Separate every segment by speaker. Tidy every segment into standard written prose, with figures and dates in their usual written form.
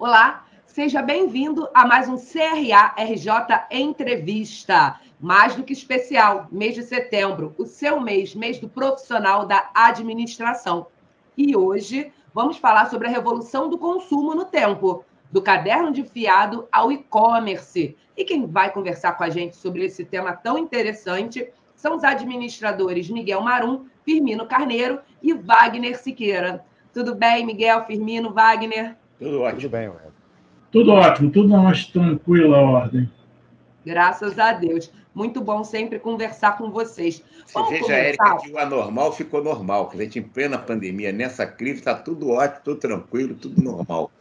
Speaker 1: Olá, seja bem-vindo a mais um CRA RJ Entrevista. Mais do que especial, mês de setembro, o seu mês do profissional da administração. E hoje vamos falar sobre a revolução do consumo no tempo, do caderno de fiado ao e-commerce. E quem vai conversar com a gente sobre esse tema tão interessante são os administradores Miguel Marum, Firmino Carneiro e Wagner Siqueira. Tudo bem, Miguel, Firmino, Wagner?
Speaker 2: Tudo ótimo.
Speaker 3: Tudo bem, Wagner.
Speaker 4: Tudo ótimo, tudo na mais tranquila ordem.
Speaker 1: Graças a Deus. Muito bom sempre conversar com vocês.
Speaker 2: Você veja, Érica, que o anormal ficou normal. Que a gente, em plena pandemia, nessa crise, está tudo ótimo, tudo tranquilo, tudo normal.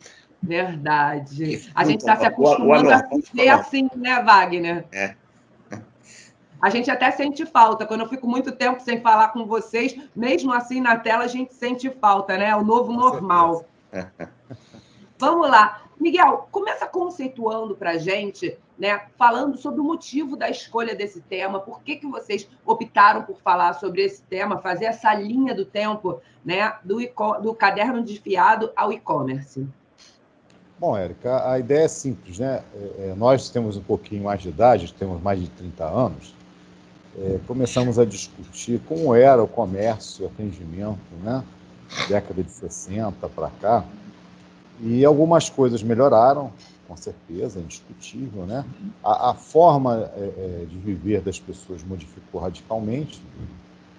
Speaker 1: Verdade. A gente está se acostumando a viver assim, né, Wagner?
Speaker 2: É.
Speaker 1: A gente até sente falta. Quando eu fico muito tempo sem falar com vocês, mesmo assim na tela a gente sente falta, né? O novo normal. Vamos lá. Miguel, começa conceituando para a gente, né, falando sobre o motivo da escolha desse tema, por que vocês optaram por falar sobre esse tema, fazer essa linha do tempo, né, do caderno de fiado ao e-commerce.
Speaker 3: Bom, Érica, a ideia é simples, né? Nós temos um pouquinho mais de idade, temos mais de 30 anos, começamos a discutir como era o comércio, o atendimento, né, década de 60 para cá, e algumas coisas melhoraram, com certeza, é indiscutível, né? A forma de viver das pessoas modificou radicalmente,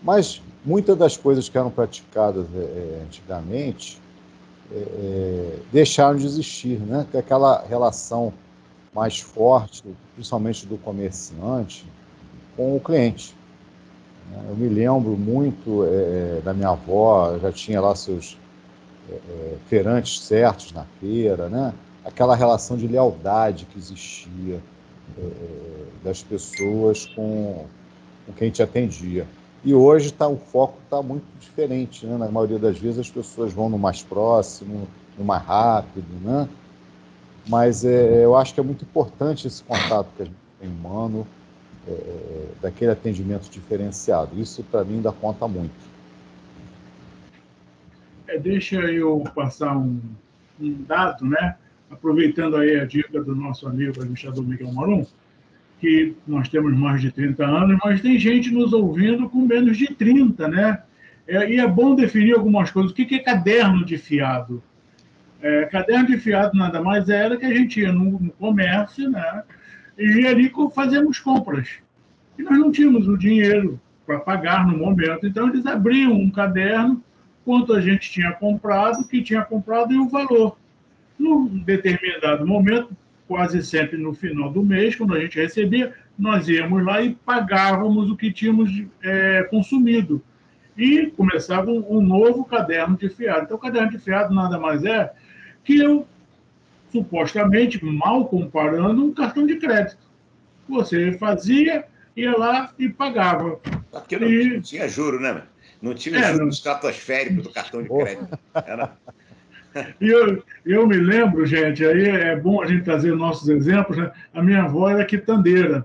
Speaker 3: mas muitas das coisas que eram praticadas antigamente deixaram de existir, né? Que é aquela relação mais forte, principalmente do comerciante, com o cliente. Eu me lembro muito da minha avó, já tinha lá seus feirantes certos na feira, né? Aquela relação de lealdade que existia das pessoas com quem te atendia. E hoje o foco está muito diferente, né? Na maioria das vezes as pessoas vão no mais próximo, no mais rápido, né? Mas eu acho que é muito importante esse contato que a gente tem humano, daquele atendimento diferenciado. Isso, para mim, ainda conta muito.
Speaker 4: Deixa eu passar um dado, né? Aproveitando aí a dica do nosso amigo administrador Miguel Marum, que nós temos mais de 30 anos, mas tem gente nos ouvindo com menos de 30, né? E é bom definir algumas coisas. O que é caderno de fiado? Caderno de fiado nada mais era que a gente ia no comércio, né? E ali fazíamos compras. E nós não tínhamos o dinheiro para pagar no momento. Então, eles abriam um caderno, quanto a gente tinha comprado, o que tinha comprado e o valor. Num determinado momento, quase sempre no final do mês, quando a gente recebia, nós íamos lá e pagávamos o que tínhamos consumido. E começava um novo caderno de fiado. Então, o caderno de fiado nada mais é que eu, supostamente, mal comparando, um cartão de crédito. Você fazia, ia lá e pagava.
Speaker 2: Porque não tinha juro, né? Não tinha o juro estratosférico do cartão de crédito.
Speaker 4: E eu me lembro, gente, aí é bom a gente trazer nossos exemplos, né? A minha avó era quitandeira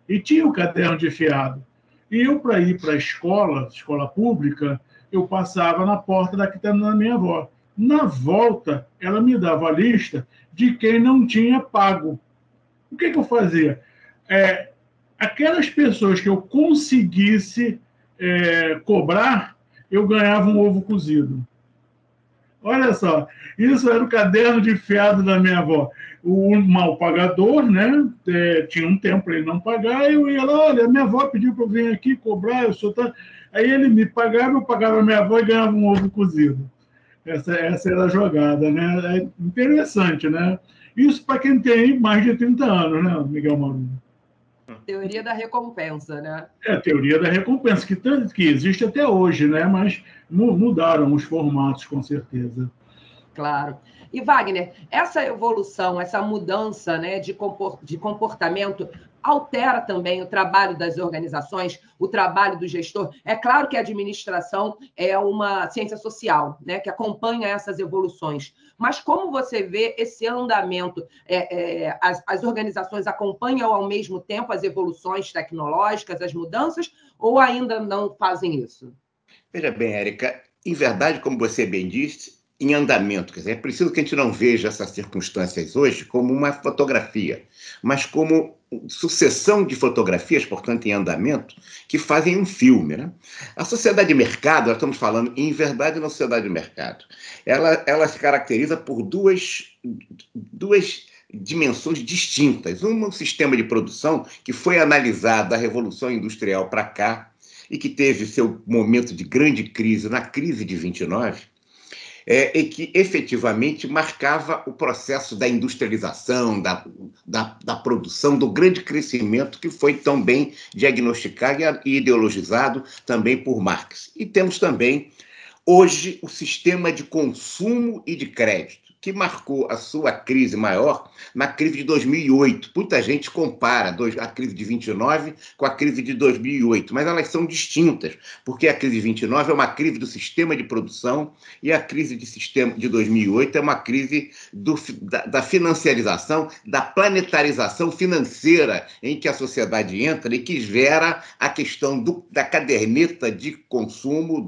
Speaker 4: e tinha o caderno de fiado. E eu, para ir para a escola pública, eu passava na porta da quitanda da minha avó. Na volta, ela me dava a lista de quem não tinha pago. O que eu fazia? Aquelas pessoas que eu conseguisse cobrar, eu ganhava um ovo cozido. Olha só, isso era o caderno de fiado da minha avó. O mal pagador, né? Tinha um tempo para ele não pagar, eu ia lá, olha, minha avó pediu para eu vir aqui cobrar, eu sou tá... Aí ele me pagava, eu pagava a minha avó e ganhava um ovo cozido. Essa era a jogada, né? É interessante, né? Isso para quem tem mais de 30 anos, né, Miguel Marum?
Speaker 1: Teoria da recompensa, né?
Speaker 4: A teoria da recompensa, que existe até hoje, né? Mas mudaram os formatos, com certeza.
Speaker 1: Claro. E, Wagner, essa evolução, essa mudança, né, de comportamento altera também o trabalho das organizações, o trabalho do gestor. É claro que a administração é uma ciência social, né, que acompanha essas evoluções. Mas como você vê esse andamento? As organizações acompanham ao mesmo tempo as evoluções tecnológicas, as mudanças, ou ainda não fazem isso?
Speaker 2: Veja bem, Érica, em verdade, como você bem disse, em andamento. Quer dizer, é preciso que a gente não veja essas circunstâncias hoje como uma fotografia, mas como sucessão de fotografias, portanto, em andamento, que fazem um filme, né? A sociedade de mercado, nós estamos falando, em verdade, na sociedade de mercado, ela se caracteriza por duas dimensões distintas. Um sistema de produção que foi analisado da Revolução Industrial para cá e que teve seu momento de grande crise na crise de 29, e que efetivamente marcava o processo da industrialização, da produção, do grande crescimento que foi tão bem diagnosticado e ideologizado também por Marx. E temos também, hoje, o sistema de consumo e de crédito, que marcou a sua crise maior na crise de 2008. Muita gente compara a crise de 29 com a crise de 2008, mas elas são distintas, porque a crise de 29 é uma crise do sistema de produção e a crise de 2008 é uma crise da financiarização, da planetarização financeira em que a sociedade entra e que gera a questão da caderneta de consumo,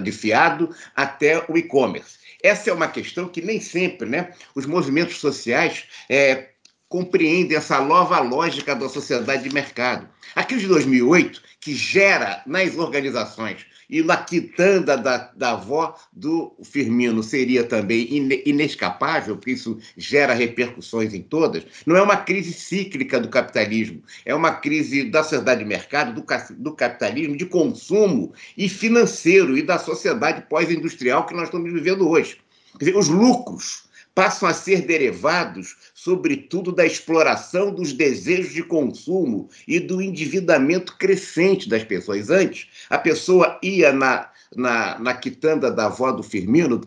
Speaker 2: de fiado, até o e-commerce. Essa é uma questão que nem sempre, né, os movimentos sociais compreendem essa nova lógica da sociedade de mercado. A crise de 2008, que gera nas organizações, e na quitanda da avó do Firmino seria também inescapável, porque isso gera repercussões em todas, não é uma crise cíclica do capitalismo, é uma crise da sociedade de mercado, do capitalismo, de consumo e financeiro e da sociedade pós-industrial que nós estamos vivendo hoje. Quer dizer, os lucros passam a ser derivados, sobretudo, da exploração dos desejos de consumo e do endividamento crescente das pessoas. Antes, a pessoa ia na quitanda da avó do Firmino,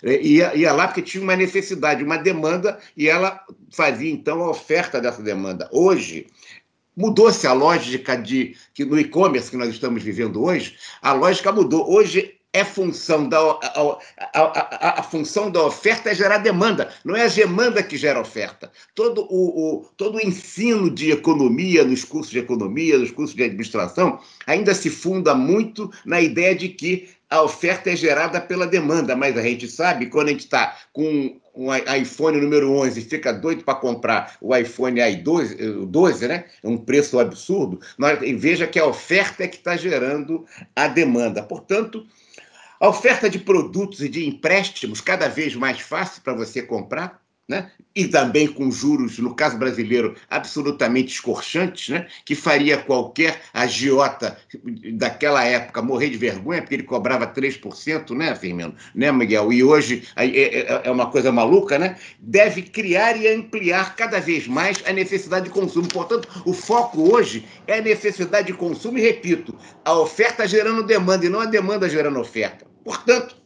Speaker 2: ia lá porque tinha uma necessidade, uma demanda, e ela fazia, então, a oferta dessa demanda. Hoje, mudou-se a lógica que no e-commerce que nós estamos vivendo hoje, a lógica mudou. Hoje, a função da oferta é gerar demanda, não é a demanda que gera oferta. Todo o ensino de economia, nos cursos de economia, nos cursos de administração, ainda se funda muito na ideia de que a oferta é gerada pela demanda, mas a gente sabe, quando a gente está com um iPhone número 11 e fica doido para comprar o iPhone 12, né? É um preço absurdo, veja que a oferta é que está gerando a demanda. Portanto, a oferta de produtos e de empréstimos cada vez mais fácil para você comprar, né? E também com juros, no caso brasileiro, absolutamente escorchantes, né? Que faria qualquer agiota daquela época morrer de vergonha, porque ele cobrava 3%, né, Firmino? Né, Miguel? E hoje é uma coisa maluca, né? Deve criar e ampliar cada vez mais a necessidade de consumo. Portanto, o foco hoje é a necessidade de consumo e, repito, a oferta gerando demanda e não a demanda gerando oferta. Portanto,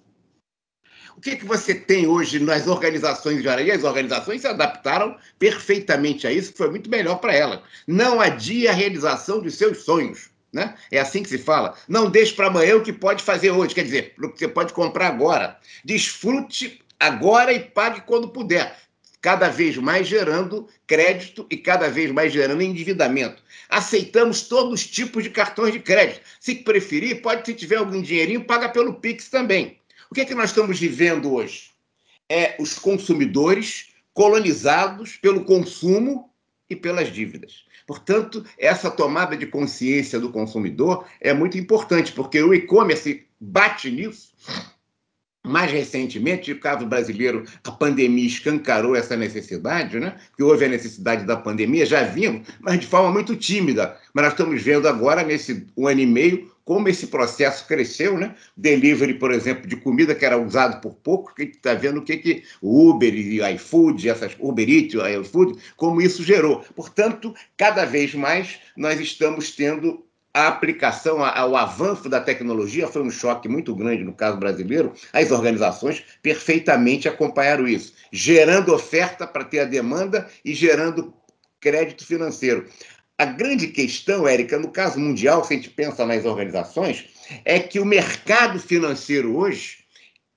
Speaker 2: o que você tem hoje nas organizações de engenharia? As organizações se adaptaram perfeitamente a isso, que foi muito melhor para elas. Não adie a realização de seus sonhos, né? É assim que se fala. Não deixe para amanhã o que pode fazer hoje, quer dizer, o que você pode comprar agora. Desfrute agora e pague quando puder. Cada vez mais gerando crédito e cada vez mais gerando endividamento. Aceitamos todos os tipos de cartões de crédito. Se preferir, se tiver algum dinheirinho, paga pelo Pix também. O que é que nós estamos vivendo hoje? É os consumidores colonizados pelo consumo e pelas dívidas. Portanto, essa tomada de consciência do consumidor é muito importante, porque o e-commerce bate nisso. Mais recentemente, no caso brasileiro, a pandemia escancarou essa necessidade, né? Que houve a necessidade da pandemia, já vimos, mas de forma muito tímida. Mas nós estamos vendo agora, nesse 1 ano e meio, como esse processo cresceu, né? Delivery, por exemplo, de comida que era usado por pouco, que está vendo o que o Uber e iFood, Uber Eats, iFood, como isso gerou. Portanto, cada vez mais nós estamos tendo a aplicação, o avanço da tecnologia foi um choque muito grande no caso brasileiro. As organizações perfeitamente acompanharam isso, gerando oferta para ter a demanda e gerando crédito financeiro. A grande questão, Érica, no caso mundial, se a gente pensa nas organizações, é que o mercado financeiro hoje,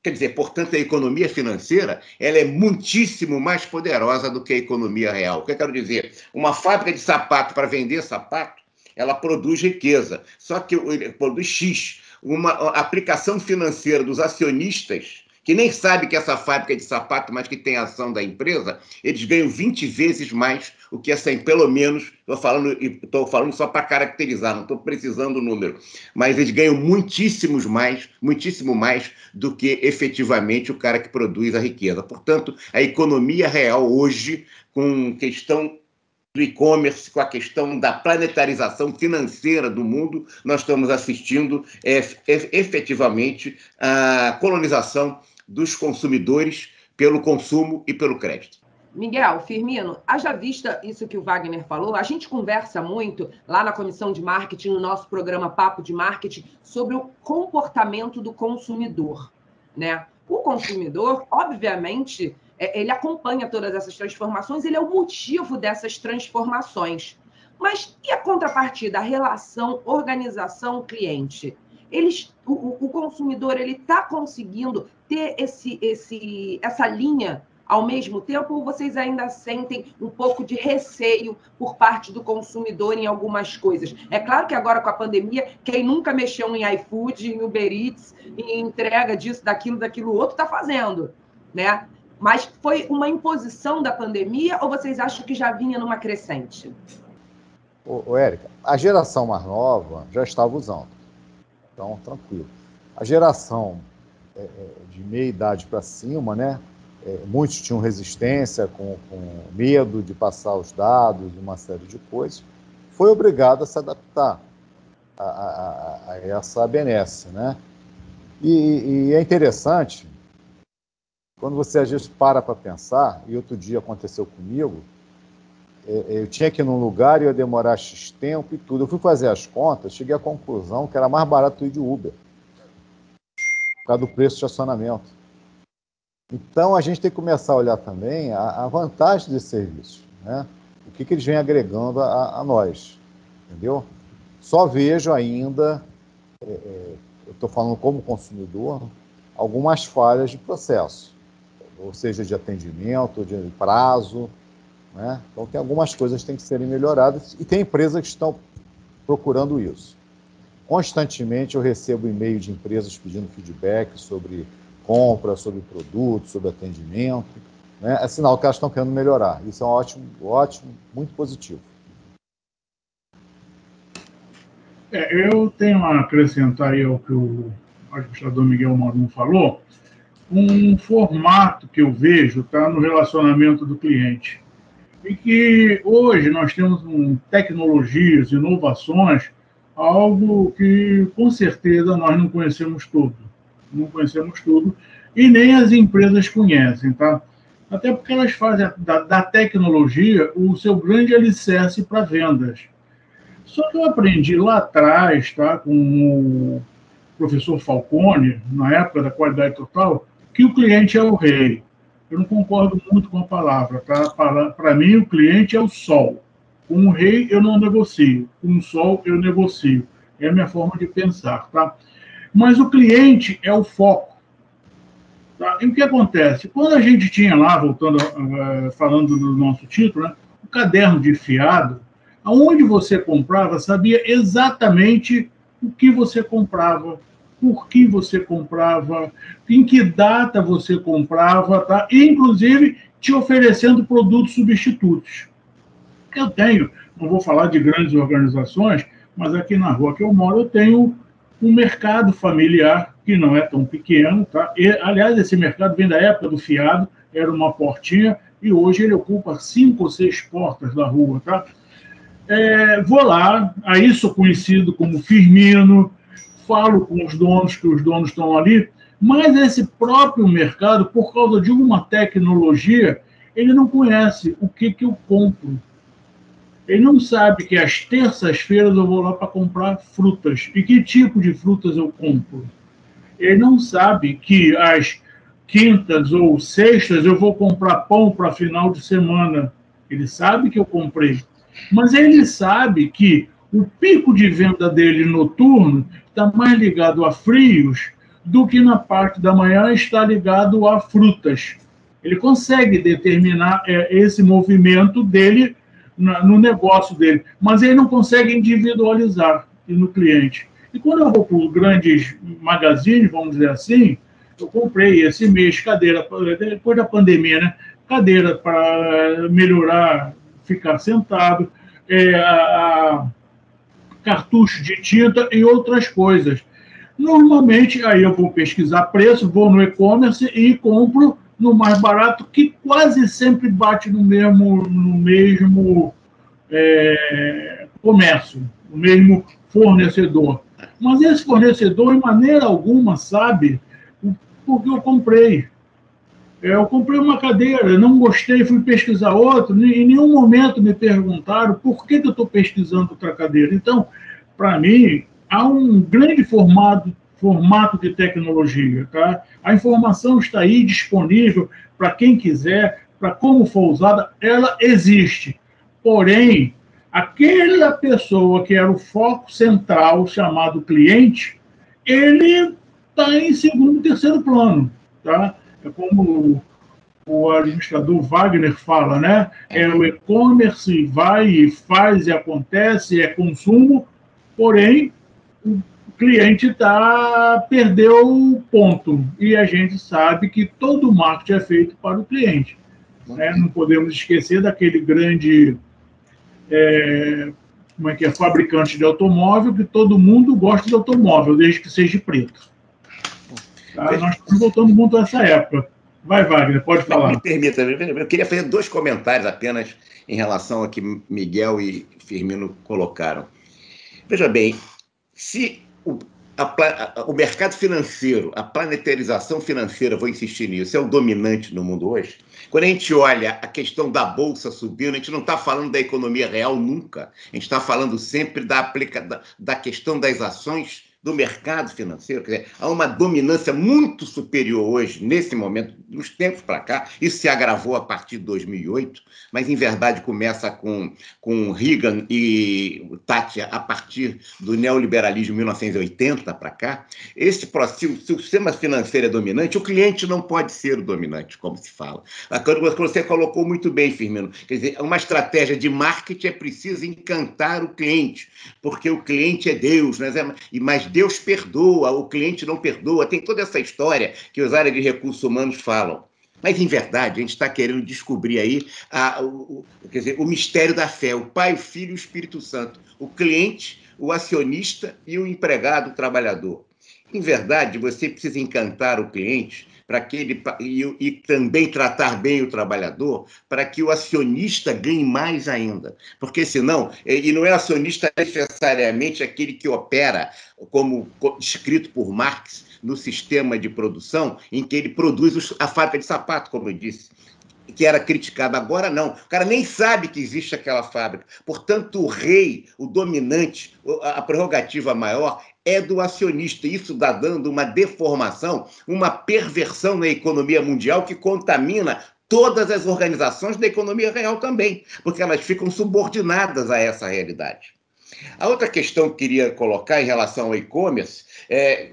Speaker 2: quer dizer, portanto, a economia financeira, ela é muitíssimo mais poderosa do que a economia real. O que eu quero dizer? Uma fábrica de sapato para vender sapato, ela produz riqueza, só que produz X. Uma aplicação financeira dos acionistas que nem sabe que essa fábrica é de sapato, mas que tem ação da empresa, eles ganham 20 vezes mais o que essa, pelo menos, estou falando só para caracterizar, não estou precisando do número, mas eles ganham muitíssimo mais do que efetivamente o cara que produz a riqueza. Portanto, a economia real hoje, com questão do e-commerce, com a questão da planetarização financeira do mundo, nós estamos assistindo efetivamente a colonização dos consumidores pelo consumo e pelo crédito.
Speaker 1: Miguel, Firmino, haja vista isso que o Wagner falou, a gente conversa muito lá na Comissão de Marketing, no nosso programa Papo de Marketing, sobre o comportamento do consumidor, né? O consumidor, obviamente, ele acompanha todas essas transformações, ele é o motivo dessas transformações. Mas e a contrapartida, a relação organização-cliente? O consumidor está conseguindo ter essa linha ao mesmo tempo, ou vocês ainda sentem um pouco de receio por parte do consumidor em algumas coisas? É claro que agora com a pandemia, quem nunca mexeu em iFood, em Uber Eats, em entrega disso, daquilo outro, está fazendo, né? Mas foi uma imposição da pandemia ou vocês acham que já vinha numa crescente?
Speaker 3: Érica, a geração mais nova já estava usando, então tranquilo. A geração de meia idade para cima, né? Muitos tinham resistência, com medo de passar os dados, uma série de coisas, foi obrigado a se adaptar a essa benesse, né? E é interessante, quando você às vezes para pensar, e outro dia aconteceu comigo, eu tinha que ir num lugar e ia demorar X tempo e tudo. Eu fui fazer as contas, cheguei à conclusão que era mais barato ir de Uber, por causa do preço de estacionamento. Então, a gente tem que começar a olhar também a vantagem desse serviço, né? O que eles vêm agregando a nós, entendeu? Só vejo ainda, eu estou falando como consumidor, algumas falhas de processo, ou seja, de atendimento, de prazo, né? Então, tem algumas coisas que têm que serem melhoradas e tem empresas que estão procurando isso. Constantemente eu recebo e-mail de empresas pedindo feedback sobre compra, sobre produtos, sobre atendimento, né? É sinal que elas estão querendo melhorar. Isso é ótimo, muito positivo.
Speaker 4: Eu tenho a acrescentar aí ao que o administrador Miguel Morum falou, um formato que eu vejo no relacionamento do cliente. E que hoje nós temos tecnologias, inovações, algo que com certeza nós não conhecemos tudo. Não conhecemos tudo, e nem as empresas conhecem, tá? Até porque elas fazem da tecnologia o seu grande alicerce para vendas. Só que eu aprendi lá atrás, tá, com o professor Falcone, na época da qualidade total, que o cliente é o rei. Eu não concordo muito com a palavra, tá? Para mim, o cliente é o sol. Com o rei, eu não negocio. Com o sol, eu negocio. É a minha forma de pensar, tá? Mas o cliente é o foco. Tá? E o que acontece? Quando a gente tinha lá, voltando, falando do nosso título, né, o caderno de fiado, aonde você comprava, sabia exatamente o que você comprava, por que você comprava, em que data você comprava, tá? E, inclusive, te oferecendo produtos substitutos. Eu tenho, não vou falar de grandes organizações, mas aqui na rua que eu moro, eu tenho um mercado familiar que não é tão pequeno, tá? E, aliás, esse mercado vem da época do fiado, era uma portinha, e hoje ele ocupa 5 ou 6 portas da rua, tá? Vou lá, aí sou conhecido como Firmino, falo com os donos, que os donos estão ali, mas esse próprio mercado, por causa de uma tecnologia, ele não conhece o que eu compro. Ele não sabe que às terças-feiras eu vou lá para comprar frutas. E que tipo de frutas eu compro? Ele não sabe que às quintas ou sextas eu vou comprar pão para final de semana. Ele sabe que eu comprei. Mas ele sabe que o pico de venda dele noturno está mais ligado a frios do que na parte da manhã está ligado a frutas. Ele consegue determinar esse movimento dele no negócio dele, mas ele não consegue individualizar no cliente. E quando eu vou para os grandes magazines, vamos dizer assim, Eu comprei esse mês cadeira, depois da pandemia, né? Cadeira para melhorar, ficar sentado, cartucho de tinta e outras coisas. Normalmente, aí eu vou pesquisar preço, vou no e-commerce e compro no mais barato, que quase sempre bate no mesmo comércio, no mesmo fornecedor. Mas esse fornecedor, em maneira alguma, sabe porque eu comprei. Eu comprei uma cadeira, não gostei, fui pesquisar outra. Em nenhum momento me perguntaram por que eu estou pesquisando outra cadeira. Então, para mim, há um grande formato de tecnologia. Tá? A informação está aí disponível para quem quiser, para como for usada, ela existe. Porém, aquela pessoa que era o foco central, chamado cliente, ele está em segundo e terceiro plano. Tá? É como o administrador Wagner fala, né? É o e-commerce, vai e faz e acontece, é consumo, porém o cliente perdeu o ponto. E a gente sabe que todo o marketing é feito para o cliente. Né? Não podemos esquecer daquele grande fabricante de automóvel, que todo mundo gosta de automóvel, desde que seja preto. Tá? Nós estamos voltando muito a essa época. Vai, Wagner, pode falar.
Speaker 2: Me permita, eu queria fazer 2 comentários apenas em relação ao que Miguel e Firmino colocaram. Veja bem, se o mercado financeiro, a planetarização financeira, vou insistir nisso, é o dominante no mundo hoje, quando a gente olha a questão da bolsa subindo, a gente não está falando da economia real nunca, a gente está falando sempre da questão das ações do mercado financeiro. Quer dizer, há uma dominância muito superior hoje, nesse momento, dos tempos para cá. Isso se agravou a partir de 2008, mas, em verdade, começa com Reagan e Thatcher a partir do neoliberalismo de 1980 para cá. Se o sistema financeiro é dominante, o cliente não pode ser o dominante, como se fala. Quando você colocou muito bem, Firmino, quer dizer, uma estratégia de marketing é preciso encantar o cliente, porque o cliente é Deus, né? Mas Deus perdoa, o cliente não perdoa. Tem toda essa história que os áreas de recursos humanos falam. Mas, em verdade, a gente está querendo descobrir aí o mistério da fé, o Pai, o Filho e o Espírito Santo, o cliente, o acionista e o empregado, o trabalhador. Em verdade, você precisa encantar o cliente e também tratar bem o trabalhador para que o acionista ganhe mais ainda. Porque senão, e não é acionista necessariamente aquele que opera, como escrito por Marx, no sistema de produção, em que ele produz a fábrica de sapato, como eu disse, que era criticado. Agora não, o cara nem sabe que existe aquela fábrica. Portanto, o rei, o dominante, a prerrogativa maior é do acionista. Isso está dando uma deformação, uma perversão na economia mundial que contamina todas as organizações da economia real também, porque elas ficam subordinadas a essa realidade. A outra questão que eu queria colocar em relação ao e-commerce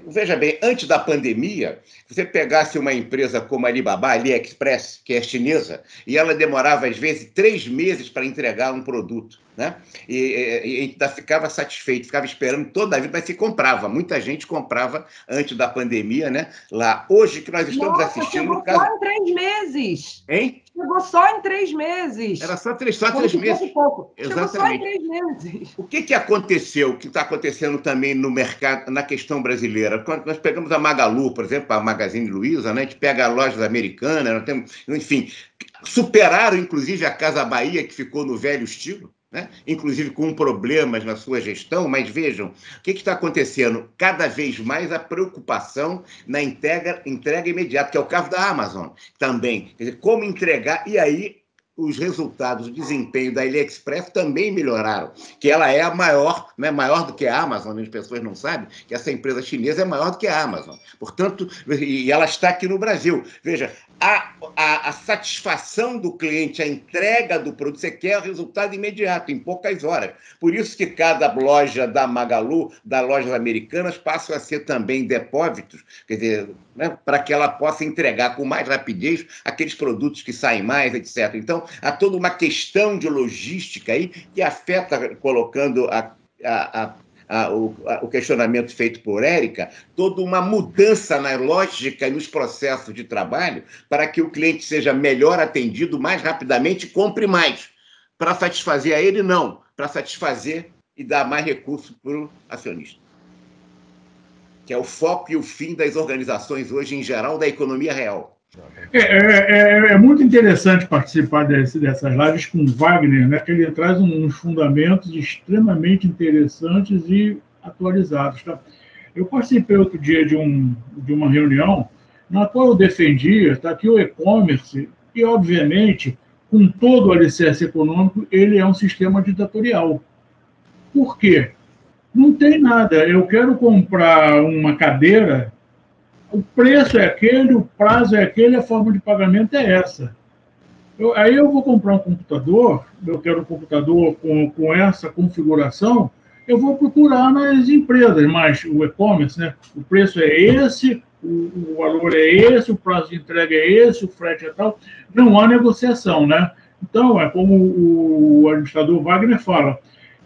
Speaker 2: veja bem, antes da pandemia, se você pegasse uma empresa como a Alibaba, AliExpress, que é chinesa, e ela demorava, às vezes, 3 meses para entregar um produto, né? E ainda ficava satisfeito, ficava esperando toda a vida, mas se comprava. Muita gente comprava antes da pandemia, né? Lá. Hoje, que nós estamos assistindo...
Speaker 1: Chegou só em 3 meses.
Speaker 2: Hein?
Speaker 1: Chegou só em 3 meses.
Speaker 2: Era só 3 meses.
Speaker 1: Pouco.
Speaker 2: Exatamente.
Speaker 1: Chegou só em 3 meses.
Speaker 2: O que aconteceu, o que está acontecendo também no mercado, na questão brasileira? Quando nós pegamos a Magalu, por exemplo, a Magazine Luiza, né? A gente pega lojas americanas, nós temos, enfim, superaram, inclusive, a Casa Bahia, que ficou no velho estilo, né? Inclusive com problemas na sua gestão, mas vejam, o que está acontecendo? Cada vez mais a preocupação na entrega imediata, que é o caso da Amazon também. Quer dizer, como entregar, e aí os resultados, o desempenho da AliExpress também melhoraram, que ela é a maior, né, maior do que a Amazon, as pessoas não sabem que essa empresa chinesa é maior do que a Amazon. Portanto, e ela está aqui no Brasil. Veja, a satisfação do cliente, a entrega do produto, você quer o resultado imediato, em poucas horas. Por isso que cada loja da Magalu, das lojas americanas, passam a ser também depósitos, quer dizer, né, para que ela possa entregar com mais rapidez aqueles produtos que saem mais, etc. Então, há toda uma questão de logística aí que afeta, colocando o questionamento feito por Érica, toda uma mudança na lógica e nos processos de trabalho para que o cliente seja melhor atendido mais rapidamente e compre mais. Para satisfazer a ele, não. Para satisfazer e dar mais recursos para o acionista. Que é o foco e o fim das organizações hoje, em geral, da economia real.
Speaker 4: É muito interessante participar dessas lives com o Wagner, né, que ele traz uns fundamentos extremamente interessantes e atualizados. Tá? Eu participei outro dia de uma reunião na qual eu defendia que o e-commerce, e obviamente, com todo o alicerce econômico, ele é um sistema ditatorial. Por quê? Não tem nada. Eu quero comprar uma cadeira, o preço é aquele, o prazo é aquele, a forma de pagamento é essa. Aí eu vou comprar um computador, eu quero um computador com essa configuração, eu vou procurar nas empresas, mas o e-commerce, né? O preço é esse, o valor é esse, o prazo de entrega é esse, o frete é tal. Não há negociação, né? Então, é como o administrador Wagner fala,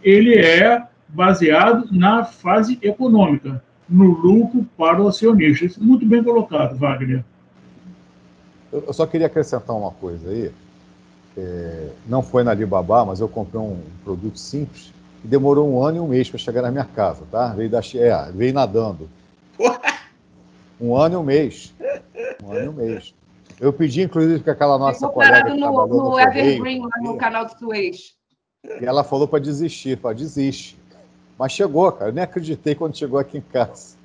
Speaker 4: ele é baseado na fase econômica, no lucro para o acionista. Isso é muito bem colocado, Wagner.
Speaker 3: Eu só queria acrescentar uma coisa aí. Não foi na Alibaba, mas eu comprei um produto simples e demorou 1 ano e 1 mês para chegar na minha casa, tá? Veio nadando. 1 ano e 1 mês. 1 ano e 1 mês. Eu pedi, inclusive, que aquela nossa colega que trabalhou no
Speaker 1: Evergreen, lá no canal do Suez.
Speaker 3: E ela falou para desistir. Falei, desiste. Mas chegou, cara. Eu nem acreditei quando chegou aqui em casa.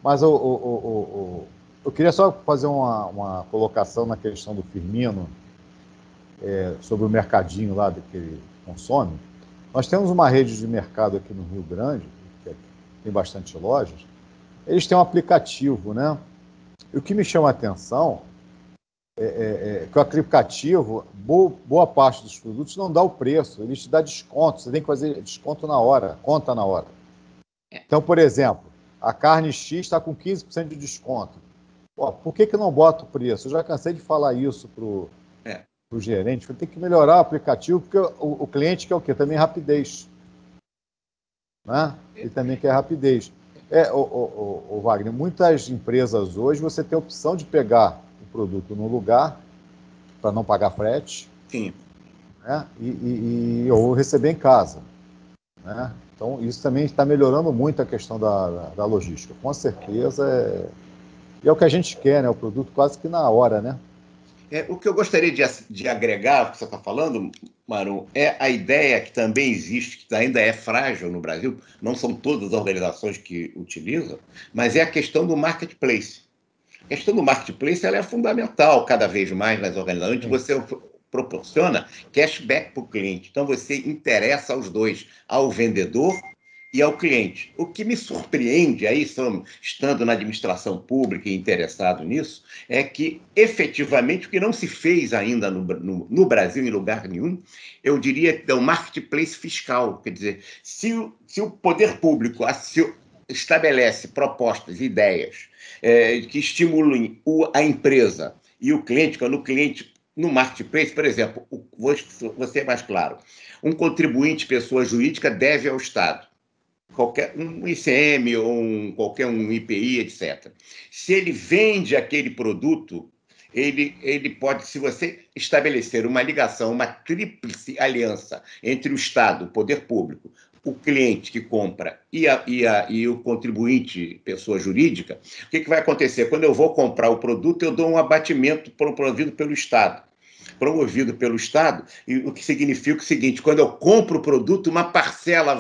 Speaker 3: Mas eu queria só fazer uma colocação na questão do Firmino, sobre o mercadinho lá que ele consome. Nós temos uma rede de mercado aqui no Rio Grande, que tem bastante lojas. Eles têm um aplicativo, né? E o que me chama a atenção que o aplicativo, boa parte dos produtos não dá o preço, ele te dá desconto, você tem que fazer desconto na hora, conta na hora. Então, por exemplo, a carne X está com 15% de desconto. Pô, por que não bota o preço? Eu já cansei de falar isso para o gerente, tem que melhorar o aplicativo, porque o cliente quer o quê? Também rapidez. Né? Ele também quer rapidez. Wagner, muitas empresas hoje você tem a opção de pegar o produto no lugar para não pagar frete.
Speaker 2: Sim.
Speaker 3: Né? E eu receber em casa. Né? Então, isso também está melhorando muito a questão da logística. Com certeza, e é o que a gente quer, né? O produto quase que na hora, né?
Speaker 2: O que eu gostaria de agregar ao que você está falando, Maru, é a ideia que também existe, que ainda é frágil no Brasil, não são todas as organizações que utilizam, mas é a questão do marketplace. A questão do marketplace ela é fundamental cada vez mais nas organizações, onde você proporciona cashback para o cliente. Então, você interessa aos dois, ao vendedor e ao cliente. O que me surpreende, aí estando na administração pública e interessado nisso, é que, efetivamente, o que não se fez ainda no Brasil, em lugar nenhum, eu diria que é o marketplace fiscal. Quer dizer, se o poder público estabelece propostas, ideias que estimulem a empresa e o cliente, quando o cliente, no marketplace, por exemplo, vou ser mais claro, um contribuinte, pessoa jurídica, deve ao Estado qualquer um ICM ou qualquer um IPI, etc. Se ele vende aquele produto, ele pode, se você estabelecer uma ligação, uma tríplice aliança entre o Estado, o poder público, o cliente que compra e o contribuinte, pessoa jurídica, o que vai acontecer? Quando eu vou comprar o produto, eu dou um abatimento promovido pelo Estado. E o que significa o seguinte: quando eu compro o produto, uma parcela,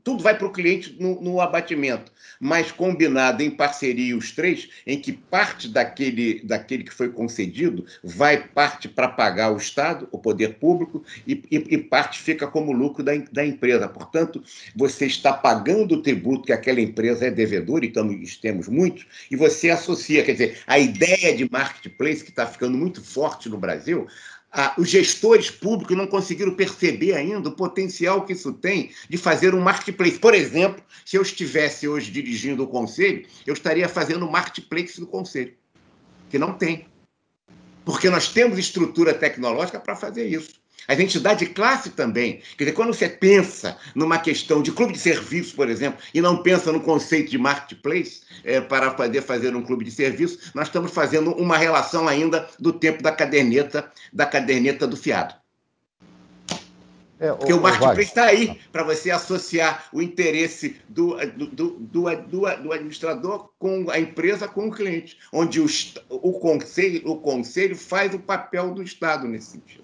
Speaker 2: tudo vai para o cliente no abatimento, mas combinado em parceria os três, em que parte daquele que foi concedido parte para pagar o Estado, o poder público, e parte fica como lucro da empresa. Portanto, você está pagando o tributo que aquela empresa é devedora, e temos muitos, e você associa, quer dizer, a ideia de marketplace, que está ficando muito forte no Brasil. Os gestores públicos não conseguiram perceber ainda o potencial que isso tem de fazer um marketplace. Por exemplo, se eu estivesse hoje dirigindo o conselho, eu estaria fazendo o marketplace do conselho, que não tem. Porque nós temos estrutura tecnológica para fazer isso. As entidades de classe também. Quer dizer, quando você pensa numa questão de clube de serviço, por exemplo, e não pensa no conceito de marketplace para poder fazer um clube de serviço, nós estamos fazendo uma relação ainda do tempo da caderneta do fiado. Porque o marketplace está aí para você associar o interesse do administrador com a empresa, com o cliente, onde o conselho faz o papel do Estado nesse sentido.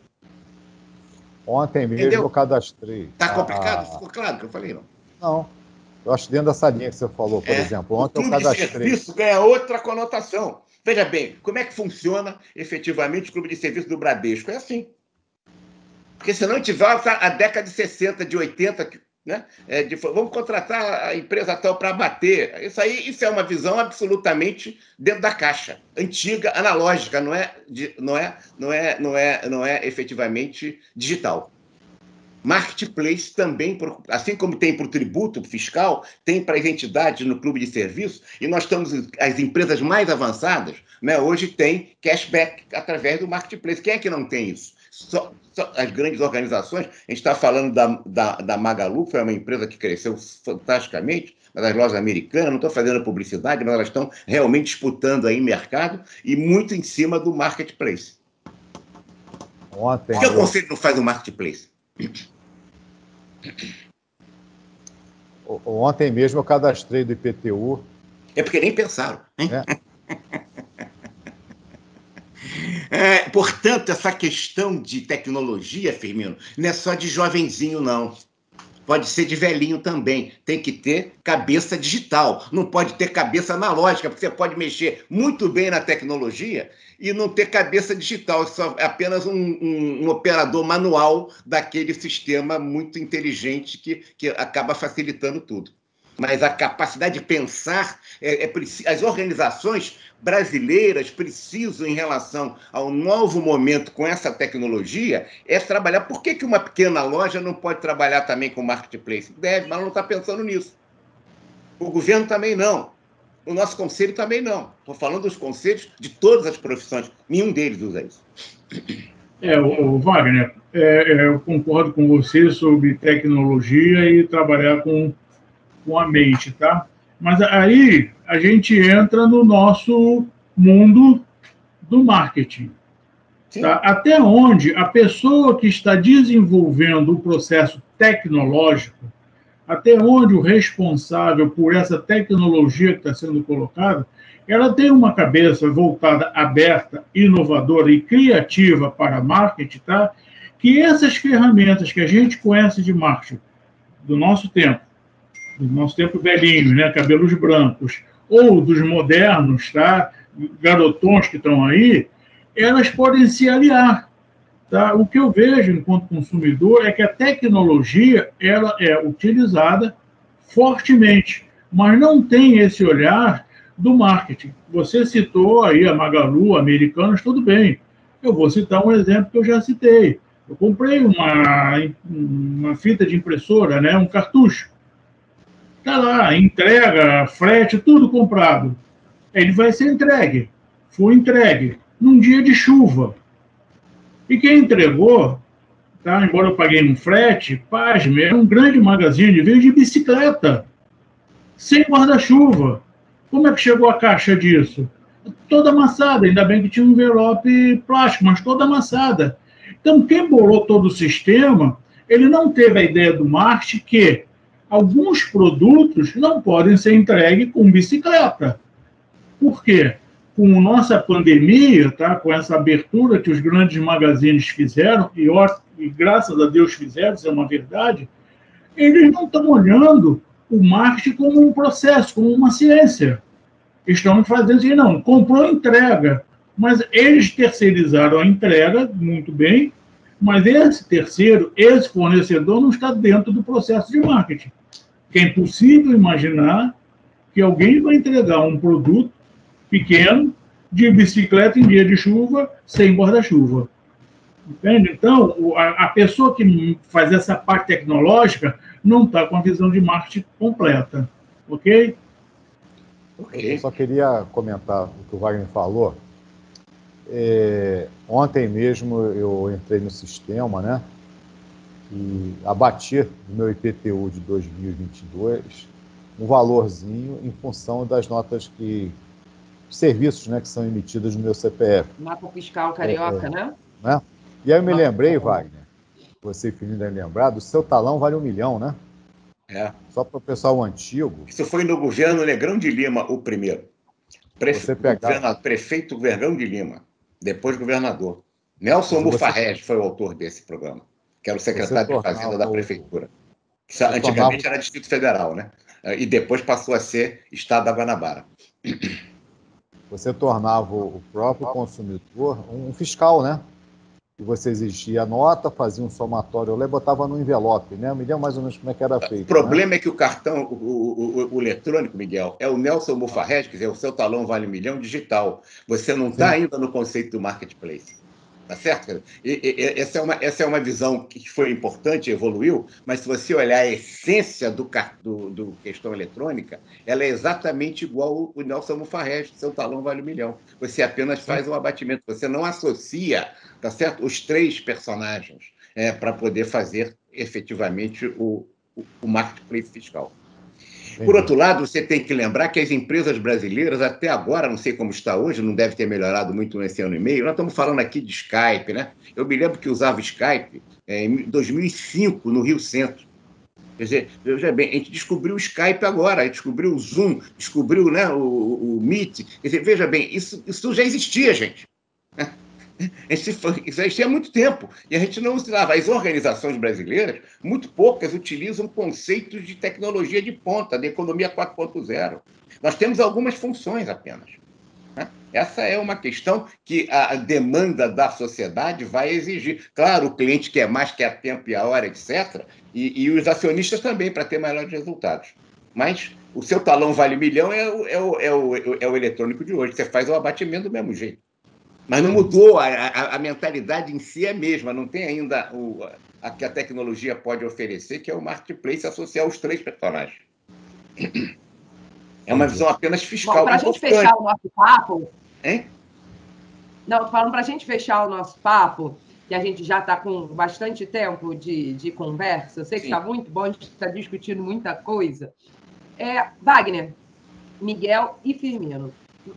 Speaker 3: Ontem mesmo eu cadastrei.
Speaker 2: Está complicado? Ficou claro que eu falei, não?
Speaker 3: Não. Eu acho dentro dessa linha que você falou, por exemplo. Ontem eu cadastrei. O clube de
Speaker 2: serviço ganha outra conotação. Veja bem, como é que funciona efetivamente o clube de serviço do Bradesco? É assim. Porque senão a gente volta à década de 60, de 80, né? Vamos contratar a empresa tal para bater. Isso é uma visão absolutamente dentro da caixa, antiga, analógica, não é efetivamente digital. Marketplace também, assim como tem para o tributo fiscal, tem para as entidades no clube de serviço, e nós estamos, as empresas mais avançadas, né, hoje tem cashback através do marketplace. Quem é que não tem isso? Só as grandes organizações. A gente está falando da Magalu, que foi uma empresa que cresceu fantasticamente, mas as lojas americanas, não estou fazendo publicidade, mas elas estão realmente disputando aí mercado e muito em cima do marketplace. Por que o conselho não faz o marketplace?
Speaker 3: Ontem mesmo eu cadastrei do IPTU.
Speaker 2: É porque nem pensaram. Portanto, essa questão de tecnologia, Firmino, não é só de jovenzinho, não. Pode ser de velhinho também. Tem que ter cabeça digital. Não pode ter cabeça analógica, porque você pode mexer muito bem na tecnologia e não ter cabeça digital. Só é apenas um operador manual daquele sistema muito inteligente que acaba facilitando tudo. Mas a capacidade de pensar, as organizações brasileiras precisam, em relação ao novo momento com essa tecnologia, trabalhar. Por que uma pequena loja não pode trabalhar também com marketplace? Deve, mas não está pensando nisso. O governo também não. O nosso conselho também não. Estou falando dos conselhos de todas as profissões. Nenhum deles usa isso.
Speaker 4: Wagner, eu concordo com você sobre tecnologia e trabalhar com a mente, tá? Mas aí a gente entra no nosso mundo do marketing. Tá? Até onde a pessoa que está desenvolvendo o processo tecnológico, até onde o responsável por essa tecnologia que está sendo colocada, ela tem uma cabeça voltada, aberta, inovadora e criativa para marketing, tá? Que essas ferramentas que a gente conhece de marketing do nosso tempo velhinho, né, cabelos brancos, ou dos modernos, tá, garotões que estão aí, elas podem se aliar. Tá? O que eu vejo enquanto consumidor é que a tecnologia ela é utilizada fortemente, mas não tem esse olhar do marketing. Você citou aí a Magalu, Americanas, tudo bem. Eu vou citar um exemplo que eu já citei. Eu comprei uma fita de impressora, né, um cartucho. Está lá, entrega, frete, tudo comprado. Ele vai ser entregue. Foi entregue num dia de chuva. E quem entregou, tá, embora eu paguei no frete, pasme, era um grande magazine, veio de bicicleta, sem guarda-chuva. Como é que chegou a caixa disso? Toda amassada, ainda bem que tinha um envelope plástico, mas toda amassada. Então, quem bolou todo o sistema, ele não teve a ideia do marketing que alguns produtos não podem ser entregues com bicicleta. Por quê? Com a nossa pandemia, tá? Com essa abertura que os grandes magazines fizeram, e graças a Deus fizeram, isso é uma verdade, eles não estão olhando o marketing como um processo, como uma ciência. Estão fazendo assim, não, comprou, entrega. Mas eles terceirizaram a entrega, muito bem, mas esse terceiro, esse fornecedor não está dentro do processo de marketing. Que é impossível imaginar que alguém vai entregar um produto pequeno de bicicleta em dia de chuva sem guarda-chuva. Entende? Então, a pessoa que faz essa parte tecnológica não está com a visão de marketing completa. Ok?
Speaker 3: Eu só queria comentar o que o Wagner falou. Ontem mesmo eu entrei no sistema, né? E abati do meu IPTU de 2022 um valorzinho em função das notas serviços, né, que são emitidos no meu CPF.
Speaker 1: Nota fiscal carioca, né?
Speaker 3: E aí eu me lembrei, Wagner, você e Felipe devem lembrar, do seu talão vale 1 milhão, né? Só para o pessoal antigo.
Speaker 2: Isso foi no governo Negrão de Lima, o primeiro. Prefeito Negrão de Lima, depois governador. Nelson Mufarrege foi o autor desse programa, que era o secretário de Fazenda da Prefeitura. Que antigamente era Distrito Federal, né? E depois passou a ser Estado da Guanabara.
Speaker 3: Você tornava o próprio consumidor um fiscal, né? E você exigia a nota, fazia um somatório, eu botava no envelope, né? Me deu mais ou menos como é que era feito.
Speaker 2: O problema é que o cartão, o eletrônico, Miguel, é o Nelson Mufarrege, quer dizer, o seu talão vale 1 milhão digital. Você não está ainda no conceito do marketplace. Tá certo? Essa é uma visão que foi importante, evoluiu, mas se você olhar a essência do questão eletrônica, ela é exatamente igual o Nelson Mufarrege, seu talão vale 1 milhão. Você apenas faz um abatimento, você não associa, tá certo, os 3 personagens para poder fazer efetivamente o marketplace fiscal. Por outro lado, você tem que lembrar que as empresas brasileiras, até agora, não sei como está hoje, não deve ter melhorado muito nesse ano e meio, nós estamos falando aqui de Skype, né? Eu me lembro que usava Skype em 2005, no Rio Centro. Quer dizer, veja bem, a gente descobriu o Skype agora, a gente descobriu o Zoom, descobriu, né, o Meet. Quer dizer, veja bem, isso já existia, gente. Isso existia há muito tempo. E a gente não usava. As organizações brasileiras, muito poucas, utilizam conceitos de tecnologia de ponta, de economia 4.0. Nós temos algumas funções apenas. Essa é uma questão que a demanda da sociedade vai exigir. Claro, o cliente quer mais, quer tempo e a hora, etc. E os acionistas também, para ter melhores resultados. Mas o seu talão vale 1 milhão é o eletrônico de hoje. Você faz o abatimento do mesmo jeito. Mas não mudou, a mentalidade em si é a mesma, não tem ainda a que a tecnologia pode oferecer, que é o marketplace associar os 3 personagens. É uma visão apenas fiscal.
Speaker 1: Para a gente fechar o nosso papo... Hein? Não, falando para a gente fechar o nosso papo, que a gente já está com bastante tempo de conversa, eu sei que está muito bom, a gente está discutindo muita coisa. Wagner, Miguel e Firmino,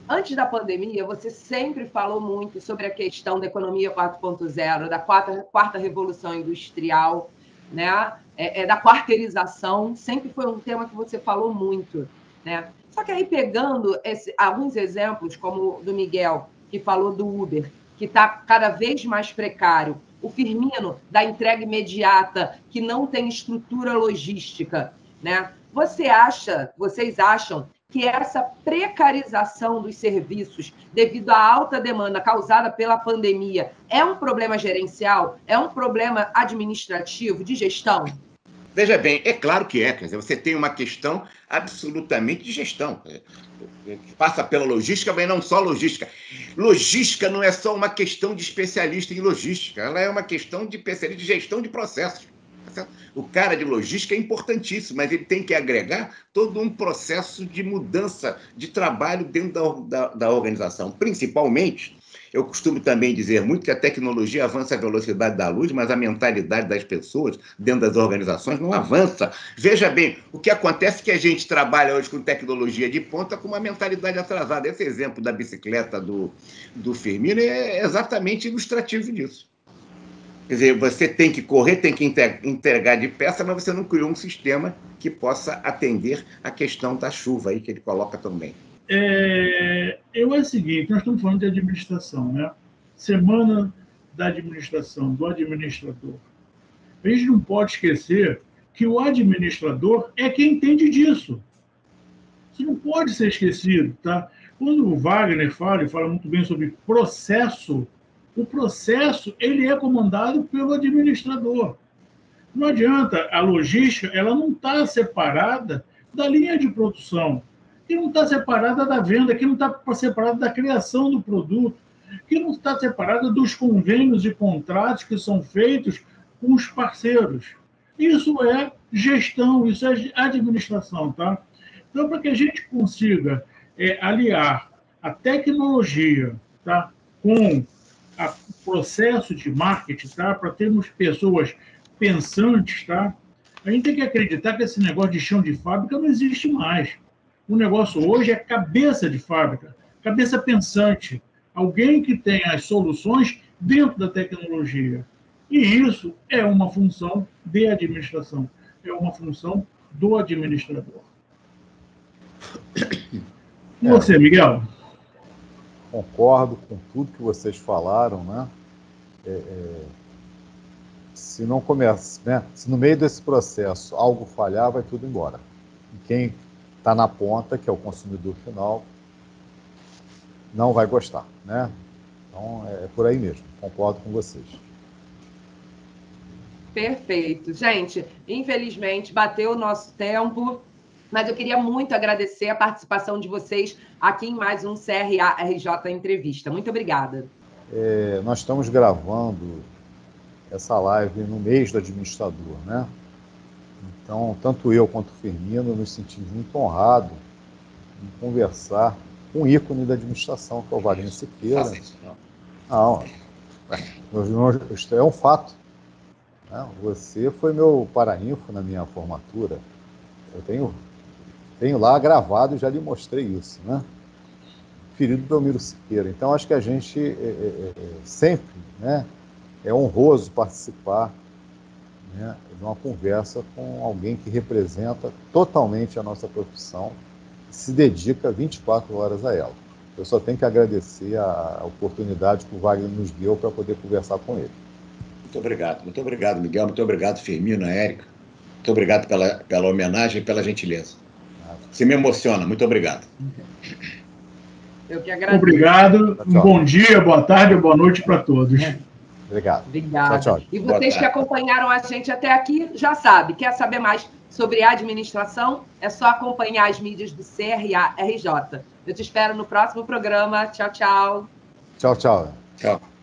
Speaker 1: antes da pandemia, você sempre falou muito sobre a questão da economia 4.0, da quarta revolução industrial, né? Da quarteirização, sempre foi um tema que você falou muito, né? Só que aí, pegando alguns exemplos, como o do Miguel, que falou do Uber, que está cada vez mais precário, o Firmino, da entrega imediata, que não tem estrutura logística, né? Vocês acham que essa precarização dos serviços devido à alta demanda causada pela pandemia é um problema gerencial? É um problema administrativo, de gestão?
Speaker 2: Veja bem, é claro que é. Quer dizer, você tem uma questão absolutamente de gestão. Passa pela logística, mas não só logística. Logística não é só uma questão de especialista em logística, ela é uma questão de especialista de gestão de processos. O cara de logística é importantíssimo, mas ele tem que agregar todo um processo de mudança de trabalho dentro da organização. Principalmente, eu costumo também dizer muito que a tecnologia avança à velocidade da luz, mas a mentalidade das pessoas dentro das organizações não avança. Veja bem, o que acontece é que a gente trabalha hoje com tecnologia de ponta com uma mentalidade atrasada. Esse exemplo da bicicleta do Firmino é exatamente ilustrativo disso. Quer dizer, você tem que correr, tem que entregar de peça, mas você não criou um sistema que possa atender a questão da chuva aí que ele coloca também.
Speaker 4: É o seguinte, nós estamos falando de administração, né? Semana da administração, do administrador. A gente não pode esquecer que o administrador é quem entende disso. Isso não pode ser esquecido, tá? Quando o Wagner fala, e fala muito bem sobre processo, o processo ele é comandado pelo administrador. Não adianta, a logística ela não está separada da linha de produção, que não está separada da venda, que não está separada da criação do produto, que não está separada dos convênios e contratos que são feitos com os parceiros. Isso é gestão, isso é administração, tá? Então, para que a gente consiga aliar a tecnologia, tá, com o processo de marketing, tá? Para termos pessoas pensantes, tá? A gente tem que acreditar que esse negócio de chão de fábrica não existe mais. O negócio hoje é cabeça de fábrica, cabeça pensante, alguém que tem as soluções dentro da tecnologia. E isso é uma função de administração, é uma função do administrador. E você, Miguel?
Speaker 3: Concordo com tudo que vocês falaram, né? Se não começa, né? Se no meio desse processo algo falhar, vai tudo embora. E quem está na ponta, que é o consumidor final, não vai gostar, né? Então é por aí mesmo. Concordo com vocês.
Speaker 1: Perfeito. Gente, infelizmente, bateu o nosso tempo, mas eu queria muito agradecer a participação de vocês aqui em mais um CRA RJ Entrevista. Muito obrigada.
Speaker 3: Nós estamos gravando essa live no mês do administrador, né? Então, tanto eu quanto o Firmino nos sentimos muito honrados em conversar com o ícone da administração, que é o Varinho Siqueira. Não, isso é um fato. Você foi meu paraninfo na minha formatura. Eu tenho lá gravado e já lhe mostrei isso, né? Querido Belmiro Siqueira. Então, acho que a gente sempre, né, é honroso participar, né, de uma conversa com alguém que representa totalmente a nossa profissão e se dedica 24 horas a ela. Eu só tenho que agradecer a oportunidade que o Wagner nos deu para poder conversar com ele.
Speaker 2: Muito obrigado, Miguel, muito obrigado, Firmino, Érica. Muito obrigado pela homenagem e pela gentileza. Você me emociona, muito obrigado.
Speaker 1: Eu que agradeço.
Speaker 4: Obrigado, um bom dia, boa tarde, boa noite para todos.
Speaker 3: Obrigado.
Speaker 1: Obrigada.
Speaker 3: Tchau, tchau.
Speaker 1: E vocês que acompanharam a gente até aqui, já sabem, quer saber mais sobre administração? É só acompanhar as mídias do CRA RJ. Eu te espero no próximo programa. Tchau, tchau.
Speaker 3: Tchau, tchau.
Speaker 2: Tchau.